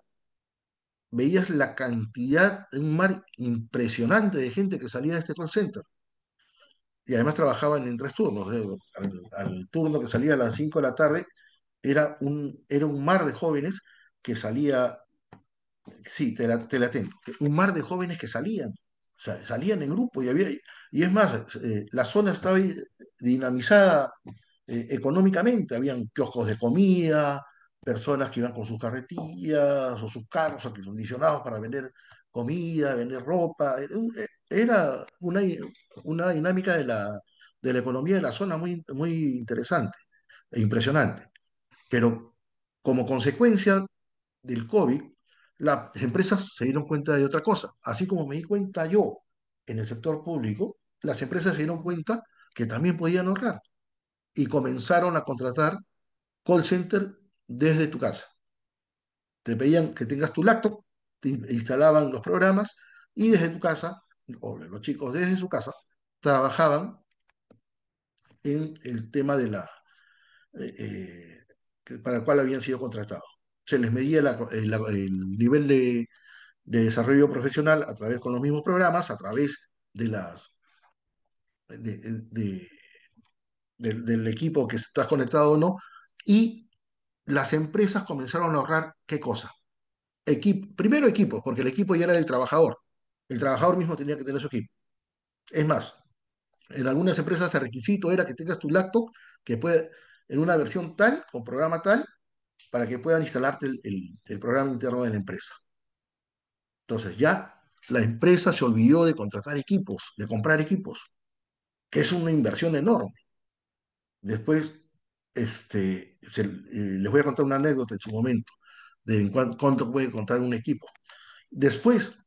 Speaker 1: veías la cantidad, un mar impresionante de gente que salía de este call center. Y además trabajaban en tres turnos. Al turno que salía a las 5 de la tarde era un mar de jóvenes que salía. Sí, te la atento. Un mar de jóvenes que salían. O sea, salían en grupo y es más, la zona estaba ahí dinamizada económicamente. Habían kioscos de comida, personas que iban con sus carretillas o sus carros acondicionados para vender comida, vender ropa. Era una dinámica de la economía de la zona muy interesante e impresionante. Pero como consecuencia del COVID, las empresas se dieron cuenta de otra cosa. Así como me di cuenta yo en el sector público, las empresas se dieron cuenta que también podían ahorrar y comenzaron a contratar call center desde tu casa. Te pedían que tengas tu laptop, te instalaban los programas y desde tu casa, o los chicos desde su casa, trabajaban en el tema para el cual habían sido contratados. Se les medía el nivel de desarrollo profesional a través con los mismos programas, a través de las, de- de- del equipo que estás conectado o no, y las empresas comenzaron a ahorrar, ¿qué cosa? Primero equipo, porque el equipo ya era del trabajador. El trabajador mismo tenía que tener su equipo. Es más, en algunas empresas el requisito era que tengas tu laptop que puede, en una versión tal, con programa tal, para que puedan instalarte el programa interno de la empresa. Entonces ya la empresa se olvidó de contratar equipos, de comprar equipos, que es una inversión enorme. Después, les voy a contar una anécdota en su momento de cuánto puede contar un equipo. Después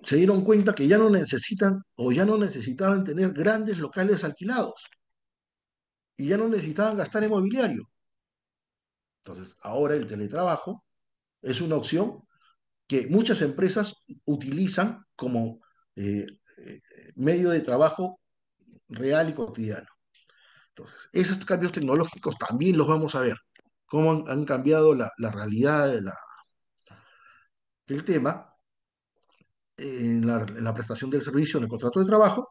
Speaker 1: se dieron cuenta que ya no necesitan o ya no necesitaban tener grandes locales alquilados y ya no necesitaban gastar en mobiliario. Entonces, ahora el teletrabajo es una opción que muchas empresas utilizan como eh, eh, medio de trabajo real y cotidiano. Entonces, esos cambios tecnológicos también los vamos a ver, cómo han cambiado la realidad del tema en la prestación del servicio, en el contrato de trabajo.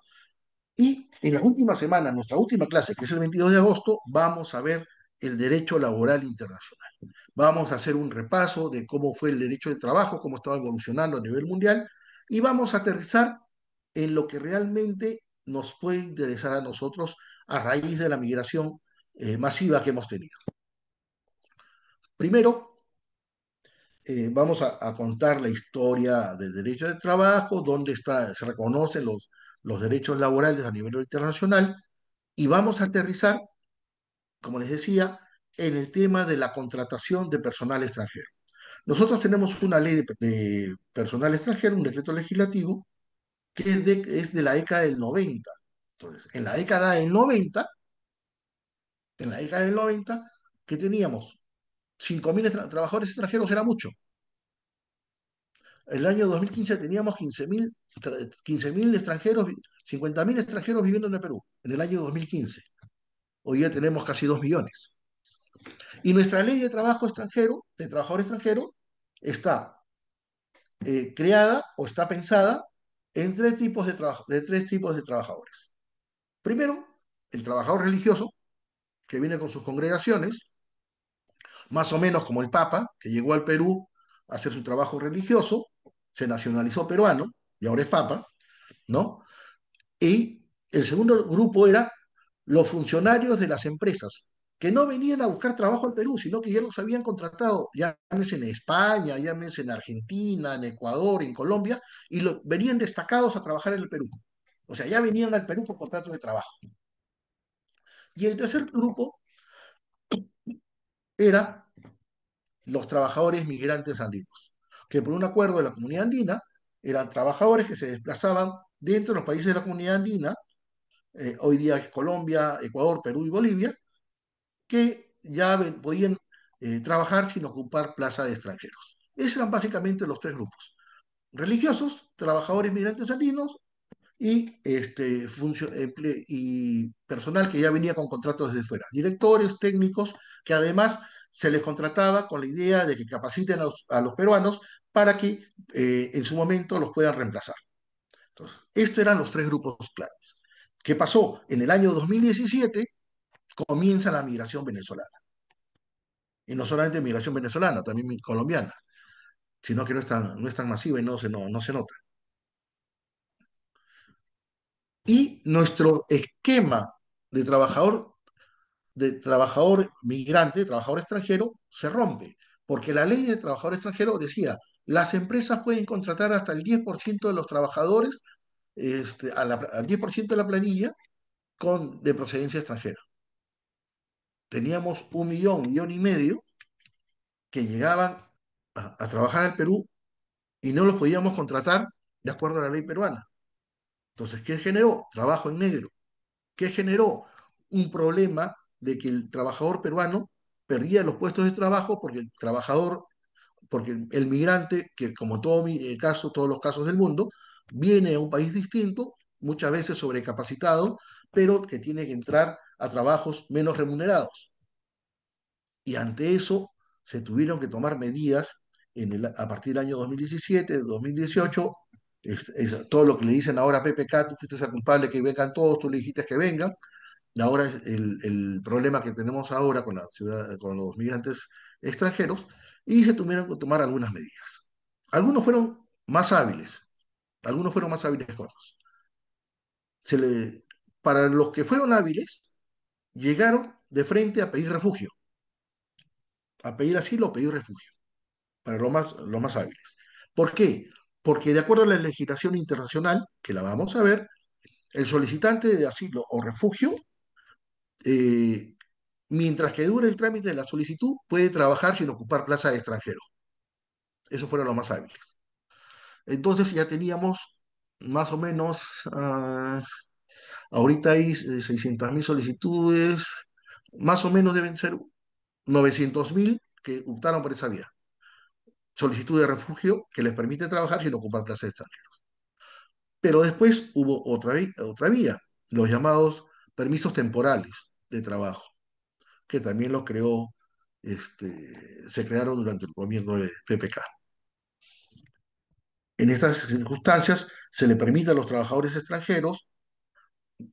Speaker 1: Y en las últimas semanas, nuestra última clase, que es el 22 de agosto, vamos a ver el derecho laboral internacional. Vamos a hacer un repaso de cómo fue el derecho del trabajo, cómo estaba evolucionando a nivel mundial, y vamos a aterrizar en lo que realmente nos puede interesar a nosotros a raíz de la migración masiva que hemos tenido. Primero, vamos a contar la historia del derecho de trabajo, dónde se reconocen los derechos laborales a nivel internacional, y vamos a aterrizar, como les decía, en el tema de la contratación de personal extranjero. Nosotros tenemos una ley de personal extranjero, un decreto legislativo, que es de la década del 90. Entonces, en la década del 90, que teníamos 5.000 trabajadores extranjeros, era mucho. El año 2015 teníamos 15.000 extranjeros, 50.000 extranjeros viviendo en el Perú, en el año 2015. Hoy ya tenemos casi 2 millones. Y nuestra ley de trabajo extranjero, de trabajador extranjero, está creada o está pensada en tres tipos de trabajadores. Primero, el trabajador religioso, que viene con sus congregaciones, más o menos como el Papa, que llegó al Perú a hacer su trabajo religioso, se nacionalizó peruano y ahora es Papa, ¿no? Y el segundo grupo era los funcionarios de las empresas, que no venían a buscar trabajo al Perú, sino que ya los habían contratado, llámese en España, llámese en Argentina, en Ecuador, en Colombia, y venían destacados a trabajar en el Perú. O sea, ya venían al Perú por contrato de trabajo. Y el tercer grupo era los trabajadores migrantes andinos, que por un acuerdo de la comunidad andina eran trabajadores que se desplazaban dentro de los países de la comunidad andina, hoy día es Colombia, Ecuador, Perú y Bolivia, que ya podían trabajar sin ocupar plaza de extranjeros. Esos eran básicamente los tres grupos: religiosos, trabajadores migrantes andinos y, y personal que ya venía con contratos desde fuera, directores, técnicos, que además se les contrataba con la idea de que capaciten a los peruanos para que en su momento los puedan reemplazar. Entonces, estos eran los tres grupos claves. ¿Qué pasó? En el año 2017 comienza la migración venezolana. Y no solamente migración venezolana, también colombiana, sino que no es tan masiva y no se nota. Y nuestro esquema de trabajador migrante, de trabajador extranjero, se rompe, porque la ley de trabajador extranjero decía, las empresas pueden contratar hasta el 10% de los trabajadores, al 10% de la planilla de procedencia extranjera. Teníamos 1,5 millones que llegaban a trabajar al Perú y no los podíamos contratar de acuerdo a la ley peruana. Entonces, ¿qué generó? Trabajo en negro. ¿Qué generó? Un problema de que el trabajador peruano perdía los puestos de trabajo porque el migrante, que como todos los casos del mundo, viene a un país distinto, muchas veces sobrecapacitado, pero que tiene que entrar a trabajos menos remunerados. Y ante eso se tuvieron que tomar medidas a partir del año 2017, 2018, todo lo que le dicen ahora a PPK: tú fuiste el culpable, que vengan todos, tú le dijiste que vengan. Y ahora es el problema que tenemos ahora con con los migrantes extranjeros, y se tuvieron que tomar algunas medidas. Algunos fueron más hábiles, algunos fueron más hábiles que otros. Para los que fueron hábiles, llegaron de frente a pedir refugio, a pedir asilo o pedir refugio, para los más hábiles. ¿Por qué? Porque de acuerdo a la legislación internacional, que la vamos a ver, el solicitante de asilo o refugio, eh, mientras que dure el trámite de la solicitud, puede trabajar sin ocupar plaza de extranjero. Esos fueron los más hábiles. Entonces ya teníamos más o menos, ahorita hay 600.000 solicitudes, más o menos deben ser 900.000 que optaron por esa vía. Solicitud de refugio que les permite trabajar sin ocupar plaza de extranjero. Pero después hubo otra vía, los llamados permisos temporales de trabajo, que también se crearon durante el gobierno de PPK. En estas circunstancias se le permite a los trabajadores extranjeros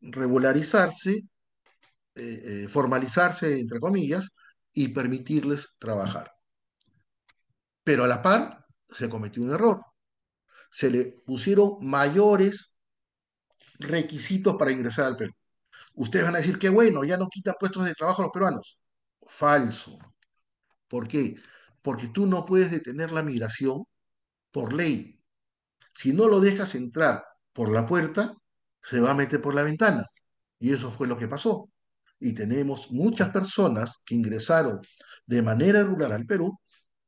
Speaker 1: regularizarse, formalizarse, entre comillas, y permitirles trabajar. Pero a la par se cometió un error. Se le pusieron mayores requisitos para ingresar al Perú. Ustedes van a decir que bueno, ya no quitan puestos de trabajo a los peruanos. Falso. ¿Por qué? porque tú no puedes detener la migración por ley. Si no lo dejas entrar por la puerta, se va a meter por la ventana. Y eso fue lo que pasó. Y tenemos muchas personas que ingresaron de manera irregular al Perú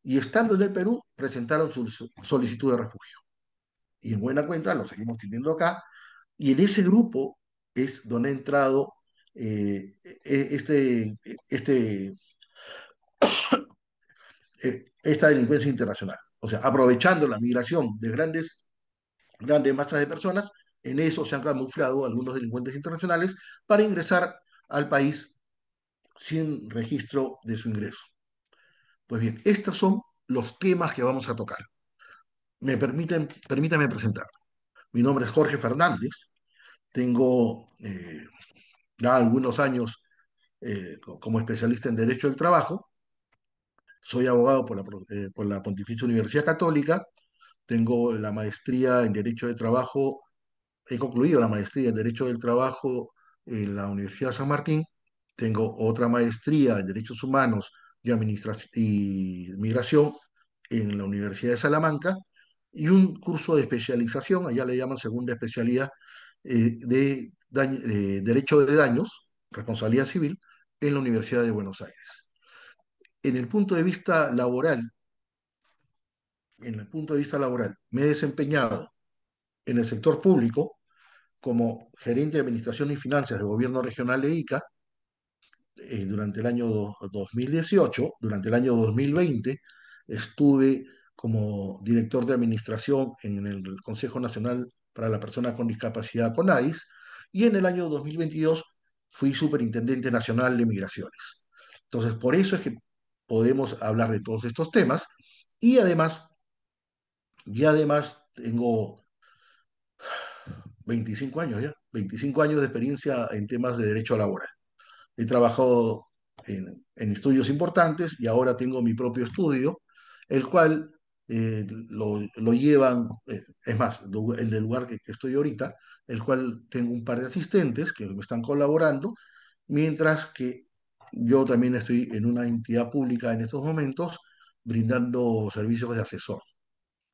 Speaker 1: y estando en el Perú presentaron su solicitud de refugio. Y en buena cuenta lo seguimos teniendo acá. Y en ese grupo es donde ha entrado eh, este, esta delincuencia internacional. O sea, aprovechando la migración de grandes masas de personas, en eso se han camuflado algunos delincuentes internacionales para ingresar al país sin registro de su ingreso. Pues bien, estos son los temas que vamos a tocar. Permítame presentar. Mi nombre es Jorge Fernández, tengo ya algunos años como especialista en Derecho del Trabajo, soy abogado por la Pontificia Universidad Católica, tengo la maestría en Derecho de Trabajo. He concluido la maestría en Derecho del Trabajo en la Universidad de San Martín. Tengo otra maestría en Derechos Humanos y Migración en la Universidad de Salamanca y un curso de especialización, allá le llaman segunda especialidad, de Derecho de Daños, Responsabilidad Civil, en la Universidad de Buenos Aires. En el punto de vista laboral, en el punto de vista laboral, me he desempeñado en el sector público como gerente de Administración y Finanzas del Gobierno Regional de Ica durante el año 2018. Durante el año 2020 estuve como director de administración en el Consejo Nacional para la Persona con Discapacidad CONADIS y en el año 2022 fui superintendente nacional de migraciones. Entonces, por eso es que podemos hablar de todos estos temas y además tengo 25 años ya, 25 años de experiencia en temas de derecho laboral. He trabajado en estudios importantes y ahora tengo mi propio estudio, el cual lo llevan, es más, en el lugar que estoy ahorita, el cual tengo un par de asistentes que me están colaborando, mientras que yo también estoy en una entidad pública en estos momentos brindando servicios de asesor.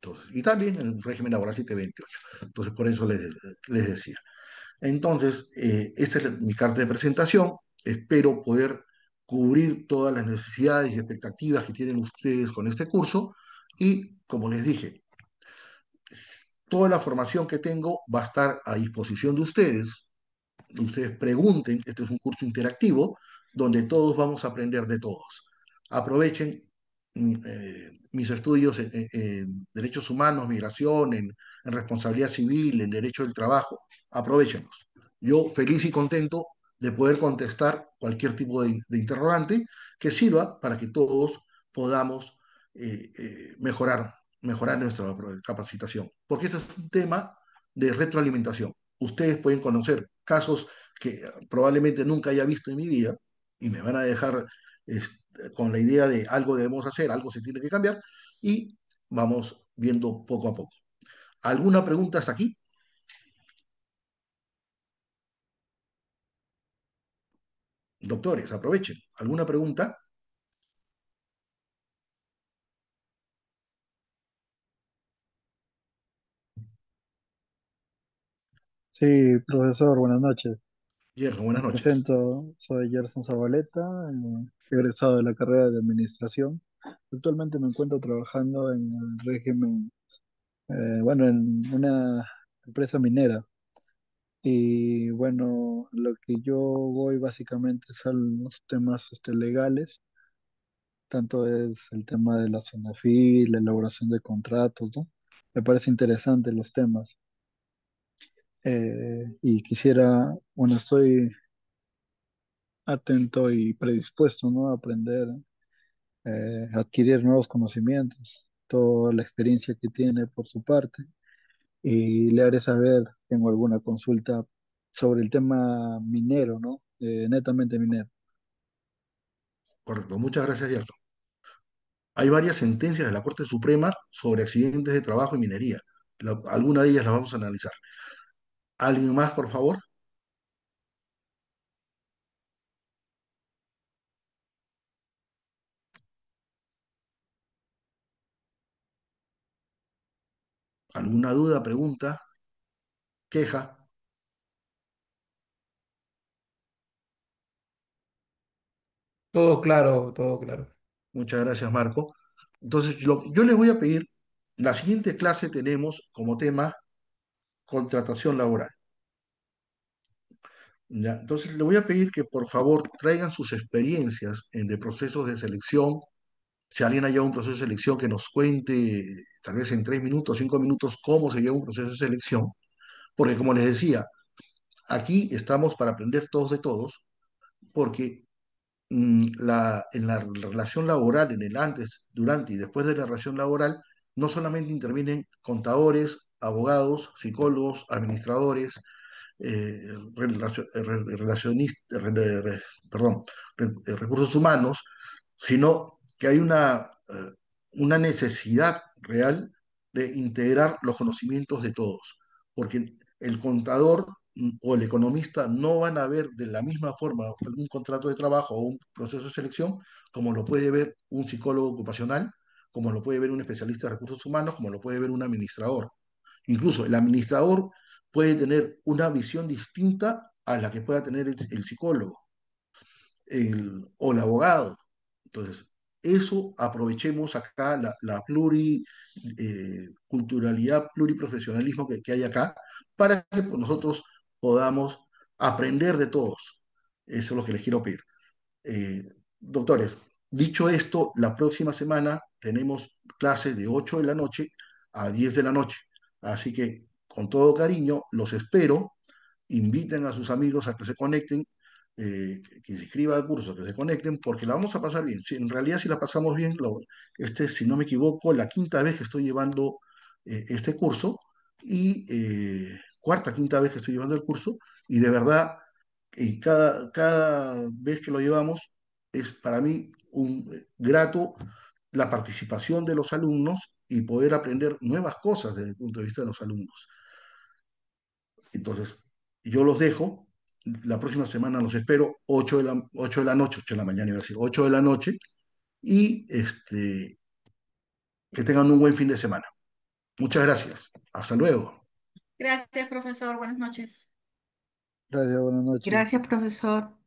Speaker 1: Entonces, y también en el régimen laboral 728. Entonces, por eso les decía. Entonces, esta es mi carta de presentación. Espero poder cubrir todas las necesidades y expectativas que tienen ustedes con este curso. Y, como les dije, toda la formación que tengo va a estar a disposición de ustedes. Ustedes pregunten, este es un curso interactivo donde todos vamos a aprender de todos. Aprovechen mis estudios en derechos humanos, migración, en responsabilidad civil, en derecho del trabajo. Aprovechenlos. Yo feliz y contento de poder contestar cualquier tipo de interrogante que sirva para que todos podamos mejorar nuestra capacitación. Porque este es un tema de retroalimentación. Ustedes pueden conocer casos que probablemente nunca haya visto en mi vida y me van a dejar con la idea de algo debemos hacer, algo se tiene que cambiar y vamos viendo poco a poco. ¿Alguna pregunta hasta aquí? Doctores, aprovechen. ¿Alguna pregunta?
Speaker 9: Sí, profesor, buenas noches.
Speaker 1: Gerson, buenas
Speaker 9: Me
Speaker 1: noches.
Speaker 9: presento, soy Gerson Zabaleta, egresado de la carrera de Administración. Actualmente me encuentro trabajando en el régimen, bueno, en una empresa minera. Y bueno, lo que yo voy básicamente son los temas legales, tanto es el tema de la zona FIL, la elaboración de contratos, ¿no? Me parece interesante los temas. Y quisiera, bueno, estoy atento y predispuesto, ¿no? A aprender, adquirir nuevos conocimientos, toda la experiencia que tiene por su parte, y le haré saber, tengo alguna consulta sobre el tema minero, ¿no? Netamente minero.
Speaker 1: Correcto. Muchas gracias, Gerson. Hay varias sentencias de la Corte Suprema sobre accidentes de trabajo y minería. Alguna de ellas las vamos a analizar. ¿Alguien más, por favor? ¿Alguna duda, pregunta, queja?
Speaker 5: Todo claro, todo claro.
Speaker 1: Muchas gracias, Marco. Entonces, yo les voy a pedir, la siguiente clase tenemos como tema contratación laboral. ¿Ya? Entonces, le voy a pedir que por favor traigan sus experiencias en de procesos de selección. Si alguien ha llevado un proceso de selección, que nos cuente, tal vez en 3 minutos, 5 minutos, cómo se lleva un proceso de selección. Porque como les decía, aquí estamos para aprender todos de todos, porque en la relación laboral, en el antes, durante y después de la relación laboral, no solamente intervienen contadores, abogados, psicólogos, administradores, perdón, recursos humanos, sino que hay una necesidad real de integrar los conocimientos de todos, porque el contador o el economista no van a ver de la misma forma un contrato de trabajo o un proceso de selección como lo puede ver un psicólogo ocupacional, como lo puede ver un especialista de recursos humanos, como lo puede ver un administrador. Incluso el administrador puede tener una visión distinta a la que pueda tener el psicólogo o el abogado. Entonces, eso aprovechemos acá la pluriculturalidad, pluriprofesionalismo que hay acá, para que pues, nosotros podamos aprender de todos. Eso es lo que les quiero pedir. Doctores, dicho esto, la próxima semana tenemos clases de 8 de la noche a 10 de la noche. Así que, con todo cariño, los espero. Inviten a sus amigos a que se conecten, que se inscriban al curso, que se conecten, porque la vamos a pasar bien. Sí, en realidad, si la pasamos bien, si no me equivoco, la quinta vez que estoy llevando este curso y cuarta, quinta vez que estoy llevando el curso, y de verdad y cada vez que lo llevamos es para mí un grato la participación de los alumnos y poder aprender nuevas cosas desde el punto de vista de los alumnos. Entonces, yo los dejo. La próxima semana los espero 8 de la noche, 8 de la mañana, iba a decir, 8 de la noche, y que tengan un buen fin de semana. Muchas gracias. Hasta luego.
Speaker 3: Gracias, profesor. Buenas noches.
Speaker 9: Gracias, buenas noches.
Speaker 3: Gracias, profesor.